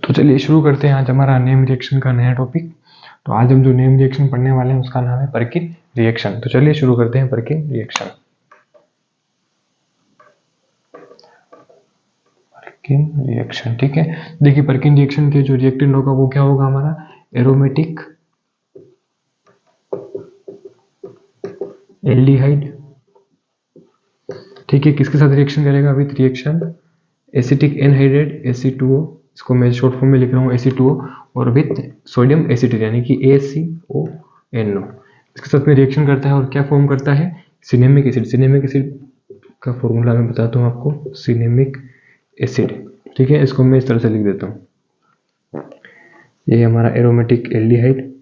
तो चलिए शुरू करते हैं आज हमारा नेम रिएक्शन का नया टॉपिक। तो आज हम जो नेम रिएक्शन पढ़ने वाले हैं उसका नाम है परकिन रिएक्शन। तो चलिए शुरू करते हैं परकिन रिएक्शन। परकिन रिएक्शन, ठीक है। देखिए परकिन रिएक्शन के जो रिएक्टेंट होगा वो क्या होगा हमारा एरोमेटिक एल्डिहाइड, ठीक है। किसके साथ रिएक्शन करेगा with reaction acetic anhydride Ac2O, इसको मैं शॉर्ट फॉर्म में लिख रहा हूँ Ac2O, और विथ सोडियम एसिटेट यानी कि ACONO, इसके साथ में रिएक्शन करता है और क्या फॉर्म करता है सिनेमिक एसिड। सिनेमिक एसिड का फॉर्मूला मैं बताता हूँ आपको, सिनेमिक एसिड, ठीक है। इसको मैं इस तरह से लिख देता हूँ, ये हमारा एरोमेटिक एल्डिहाइड,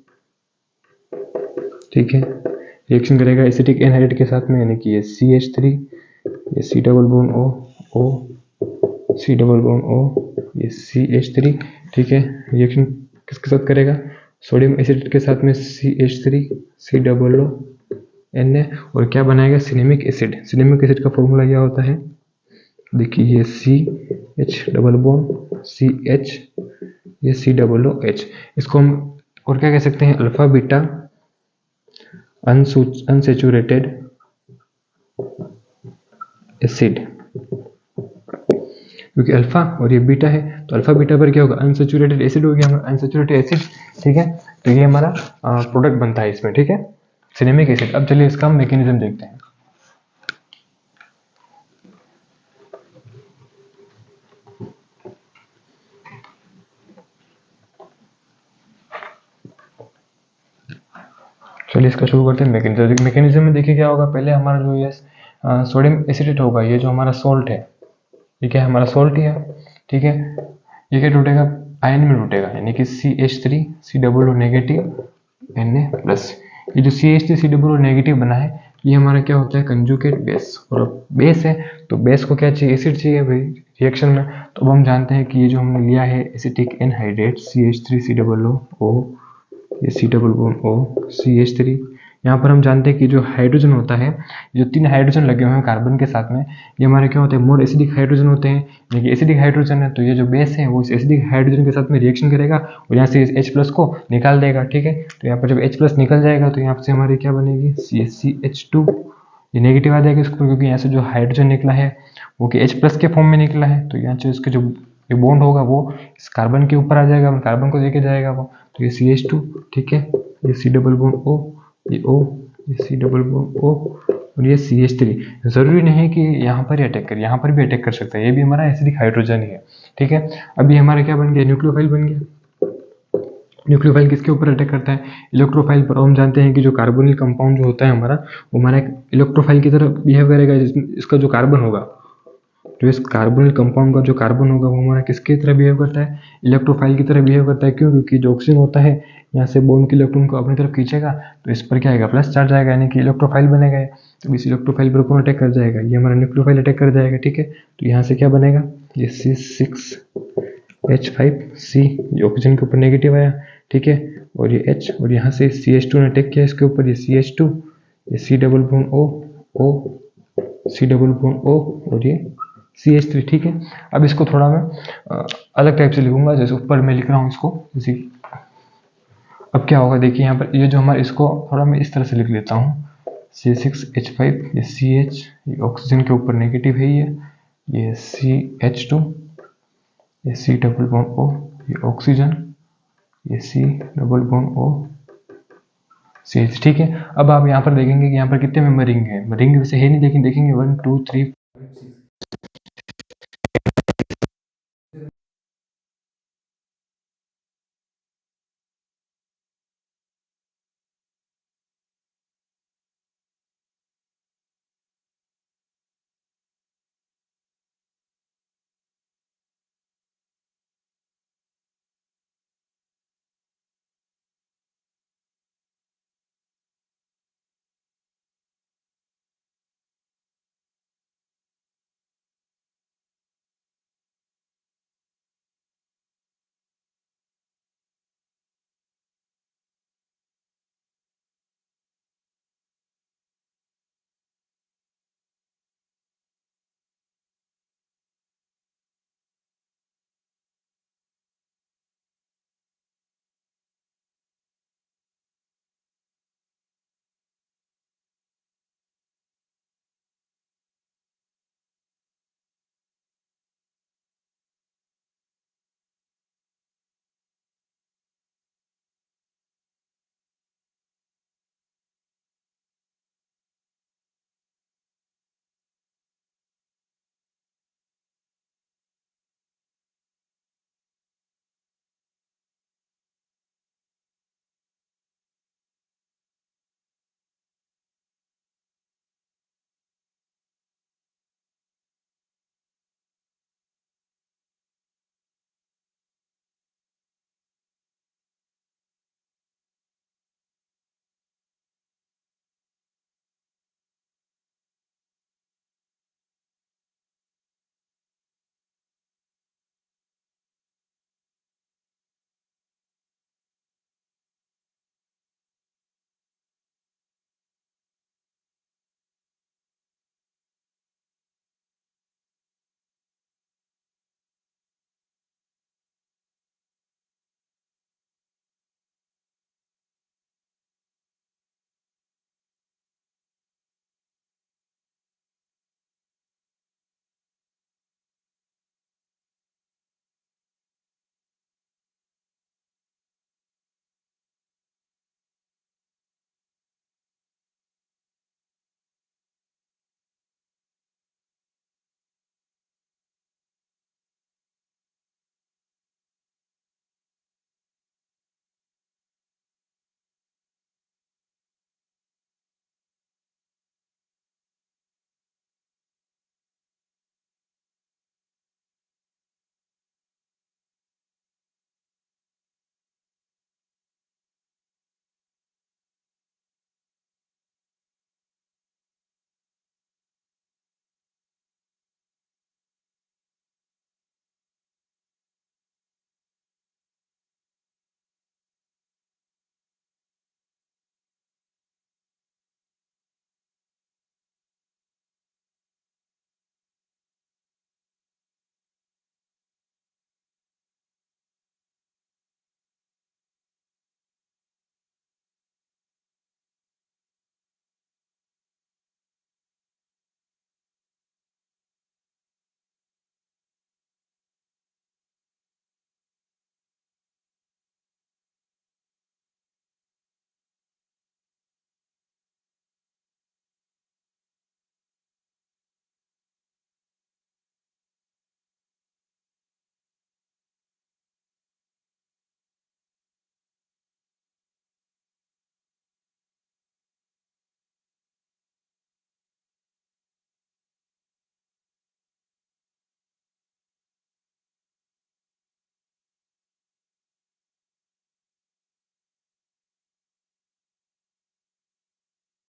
ठीक है। रिएक्शन करेगा एसिटिक एनहाइड्रेट के साथ में यानी कि ये CH3, ये C double bond O, C double bond O, ये CH3, ठीक है। रिएक्शन किसके साथ करेगा सोडियम एसिड के साथ में CH3 C double O Na, और क्या बनाएगा सिनेमिक एसिड। सिनेमिक एसिड का फॉर्मूला क्या होता है, देखिए ये CH डबल बॉन्ड CH, ये C डबल O H, इसको हम और क्या कह सकते हैं अल्फा बीटा अनसेचुरेटेड एसिड, क्योंकि अल्फा और ये बीटा है तो अल्फा बीटा पर क्या होगा अनसेचुरेटेड एसिड हो गया हमारा अनसेचुरेटेड एसिड, ठीक है। तो ये हमारा प्रोडक्ट बनता है इसमें, ठीक है, सिनेमिक एसिड। अब चलिए इसका हम मैकेनिज्म देखते हैं। चलिए इसका शुरू करते हैं मैकेनिज्म। मैकेनिज्म में देखिए क्या होगा, पहले हमारा जो ये सोडियम एसिटेट होगा, ये जो हमारा सॉल्ट है, ये क्या है हमारा सॉल्ट ही है, ठीक है। ये क्या टूटेगा आयन में टूटेगा यानी कि CH3 C double O negative Na plus. ये जो CH3 C double O negative बना है ये हमारा क्या होता है कंजुगेट बेस, और बेस है तो बेस को क्या चाहिए एसिड चाहिए भाई रिएक्शन में। तो अब हम जानते हैं कि ये जो हमने लिया है acetic anhydride CH3 C double O, ये C double bond O CH3, यहाँ पर हम जानते हैं कि जो हाइड्रोजन होता है, जो 3 हाइड्रोजन लगे हुए हैं कार्बन के साथ में, ये हमारे क्या होते हैं मोर एसिडिक हाइड्रोजन होते हैं, यानी कि एसिडिक हाइड्रोजन है। तो ये जो बेस है वो इस एसिडिक हाइड्रोजन के साथ में रिएक्शन करेगा और यहाँ से इस H प्लस को निकाल देगा, ठीक है। तो यहाँ पर जब H प्लस निकल जाएगा तो यहाँ से हमारी क्या बनेगी CH2, ये नेगेटिव आ जाएगा इसको, क्योंकि यहाँ से जो हाइड्रोजन निकला है वो कि H प्लस के फॉर्म में निकला है, तो यहाँ से इसके जो ये बॉन्ड होगा वो इस कार्बन के ऊपर आ जाएगा, कार्बन को लेके जाएगा वो, तो ये CH2, ठीक है, ये C डबल बॉन्ड O, ये O, ये C डबल बॉन्ड O, और ये CH3। जरूरी नहीं कि यहाँ पर ही अटैक करे, यहाँ पर भी अटैक कर सकता है, ये भी हमारा एसिडिक हाइड्रोजन ही है, ठीक है। अभी हमारा क्या बन गया न्यूक्लियोफाइल बन गया। न्यूक्लियोफाइल किसके ऊपर अटैक करता है इलेक्ट्रोफाइल पर। हम जानते हैं कि जो कार्बोनिल कंपाउंड जो होता है हमारा वो हमारा एक इलेक्ट्रोफाइल की तरह बिहेव करेगा, इसका जो कार्बन होगा, जो इस कार्बोनिल कंपाउंड का जो कार्बन होगा वो हमारा किसकी तरह बिहेव करता है इलेक्ट्रोफाइल की तरह बिहेव करता है। क्यों, क्योंकि जो ऑक्सीजन होता है यहाँ से बॉन्ड के इलेक्ट्रॉन को अपनी तरफ खींचेगा तो इस पर क्या आएगा प्लस चार्ज आएगा, यानी कि इलेक्ट्रोफाइल बनेगा। तो इस इलेक्ट्रोफाइल पर कौन अटैक कर जाएगा, ये हमारा न्यूक्लियोफाइल अटैक कर जाएगा, ठीक है। तो यहाँ से क्या बनेगा ये C6H5C, ये ऑक्सीजन के ऊपर नेगेटिव आया, ठीक है, और ये H, और यहाँ से CH2 ने अटैक किया इसके ऊपर, ये CH2, ये C double bond O, C double bond O, और ये CH3, ठीक है। अब इसको थोड़ा मैं अलग टाइप से लिखूंगा, जैसे ऊपर मैं लिख रहा हूँ इसको जैसे। अब क्या होगा देखिए यहाँ पर ये जो हमारा इसको थोड़ा मैं इस तरह से लिख लेता हूँ C6H5, ये CH, ये ऑक्सीजन के ऊपर नेगेटिव है, ये CH2, ये C डबल बॉन्ड O, ये ऑक्सीजन, ये C double bond O CH, ठीक है। अब आप यहाँ पर देखेंगे कि यहाँ पर कितने मेंबर रिंग है, रिंग वैसे है नहीं लेकिन देखेंगे 1 2 3